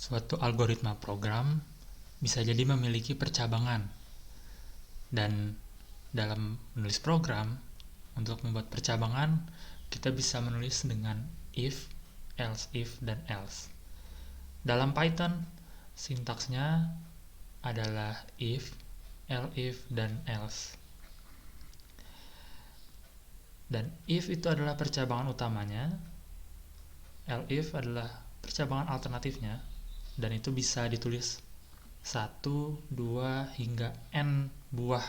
Suatu algoritma program bisa jadi memiliki percabangan, dan dalam menulis program untuk membuat percabangan kita bisa menulis dengan if, else if, dan else. Dalam Python sintaksnya adalah if, else if, dan else. Dan if itu adalah percabangan utamanya, else if adalah percabangan alternatifnya, dan itu bisa ditulis 1, 2, hingga n buah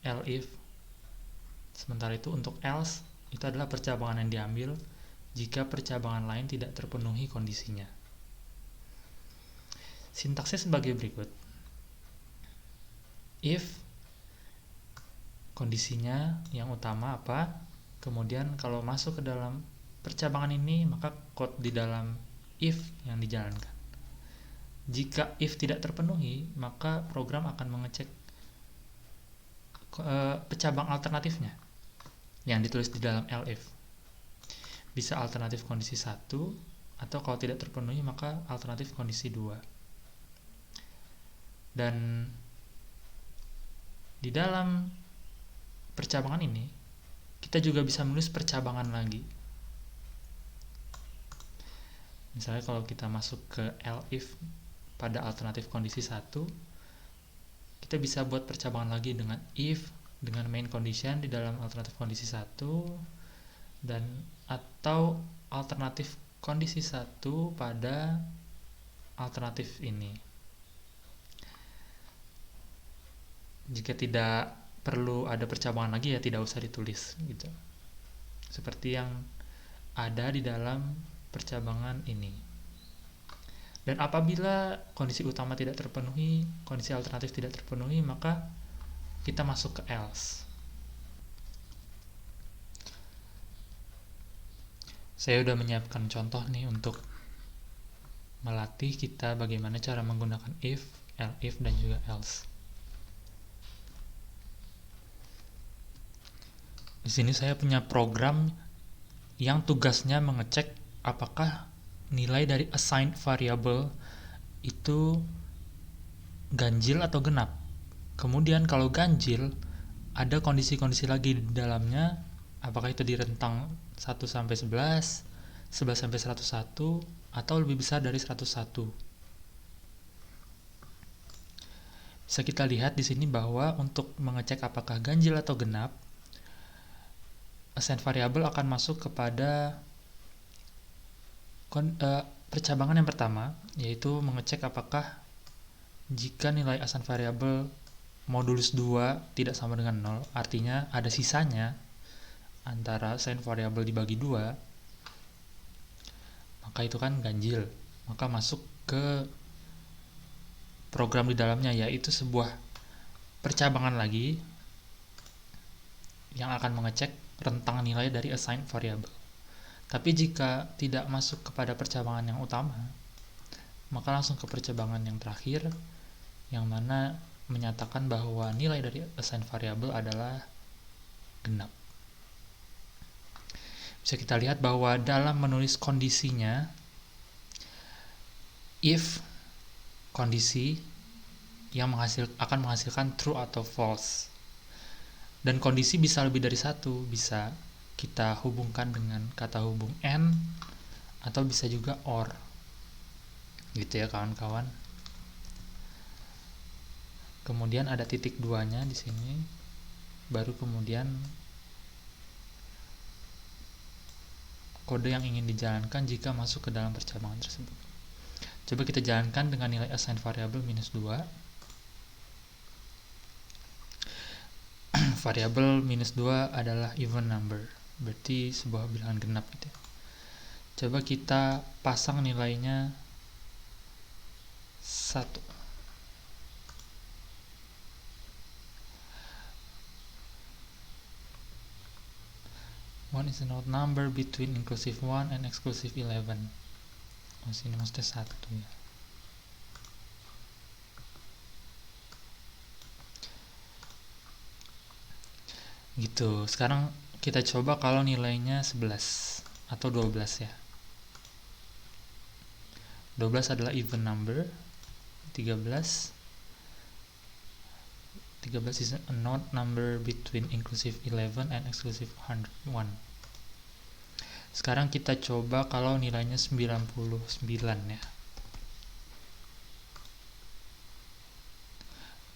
else if. Sementara itu untuk else itu adalah percabangan yang diambil jika percabangan lain tidak terpenuhi kondisinya. Sintaksnya sebagai berikut. If kondisinya yang utama apa, kemudian kalau masuk ke dalam percabangan ini maka code di dalam if yang dijalankan. Jika if tidak terpenuhi, maka program akan mengecek percabang alternatifnya yang ditulis di dalam else if. Bisa alternatif kondisi 1, atau kalau tidak terpenuhi maka alternatif kondisi 2. Dan di dalam percabangan ini kita juga bisa menulis percabangan lagi. Misalnya kalau kita masuk ke else if pada alternatif kondisi 1, kita bisa buat percabangan lagi dengan if dengan main condition di dalam alternatif kondisi 1, dan atau alternatif kondisi 1 pada alternatif ini. Jika tidak perlu ada percabangan lagi ya tidak usah ditulis gitu. Seperti yang ada di dalam percabangan ini. Dan apabila kondisi utama tidak terpenuhi, kondisi alternatif tidak terpenuhi, maka kita masuk ke else. Saya sudah menyiapkan contoh nih untuk melatih kita bagaimana cara menggunakan if, else if, dan juga else. Di sini saya punya program yang tugasnya mengecek apakah nilai dari assigned variable itu ganjil atau genap. Kemudian kalau ganjil, ada kondisi-kondisi lagi di dalamnya, apakah itu di rentang 1 sampai 11, 11 sampai 101, atau lebih besar dari 101. Bisa kita lihat di sini bahwa untuk mengecek apakah ganjil atau genap, assigned variable akan masuk kepada percabangan yang pertama, yaitu mengecek apakah jika nilai assigned variable modulus 2 tidak sama dengan 0, artinya ada sisanya antara assigned variable dibagi 2, maka itu kan ganjil. Maka masuk ke program di dalamnya, yaitu sebuah percabangan lagi yang akan mengecek rentang nilai dari assigned variable. Tapi jika tidak masuk kepada percabangan yang utama, maka langsung ke percabangan yang terakhir, yang mana menyatakan bahwa nilai dari assigned variable adalah genap. Bisa kita lihat bahwa dalam menulis kondisinya, if kondisi yang akan menghasilkan true atau false. Dan kondisi bisa lebih dari satu, bisa kita hubungkan dengan kata hubung and, atau bisa juga or. Gitu ya kawan-kawan. Kemudian ada titik 2-nya di sini. Baru kemudian kode yang ingin dijalankan jika masuk ke dalam percabangan tersebut. Coba kita jalankan dengan nilai assigned variable -2. Variabel -2 adalah even number, berarti sebuah bilangan genap gitu ya. Coba kita pasang nilainya 1. One is an odd number between inclusive 1 and exclusive 11. Sini maksudnya 1 ya. Gitu. Sekarang kita coba kalau nilainya 11 atau 12 ya. 12 adalah even number. 13 is an odd number between inclusive 11 and exclusive 101. Sekarang kita coba kalau nilainya 99 ya.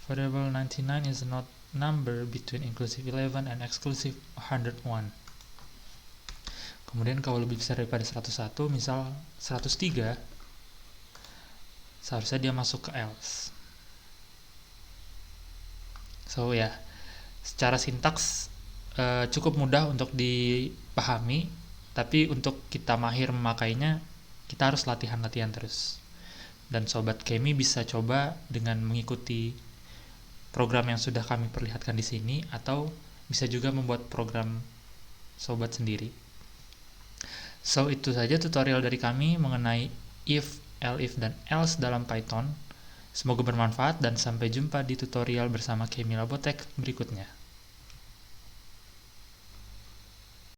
Variable 99 is an odd number between inclusive 11 and exclusive 101. Kemudian kalau lebih besar daripada 101, misal 103, seharusnya dia masuk ke else. So ya, secara sintaks cukup mudah untuk dipahami, tapi untuk kita mahir memakainya, kita harus latihan-latihan terus. Dan Sobat Kemi bisa coba dengan mengikuti program yang sudah kami perlihatkan di sini, atau bisa juga membuat program Sobat sendiri. So, itu saja tutorial dari kami mengenai if, elif, dan else dalam Python. Semoga bermanfaat dan sampai jumpa di tutorial bersama Kemi Labotek berikutnya.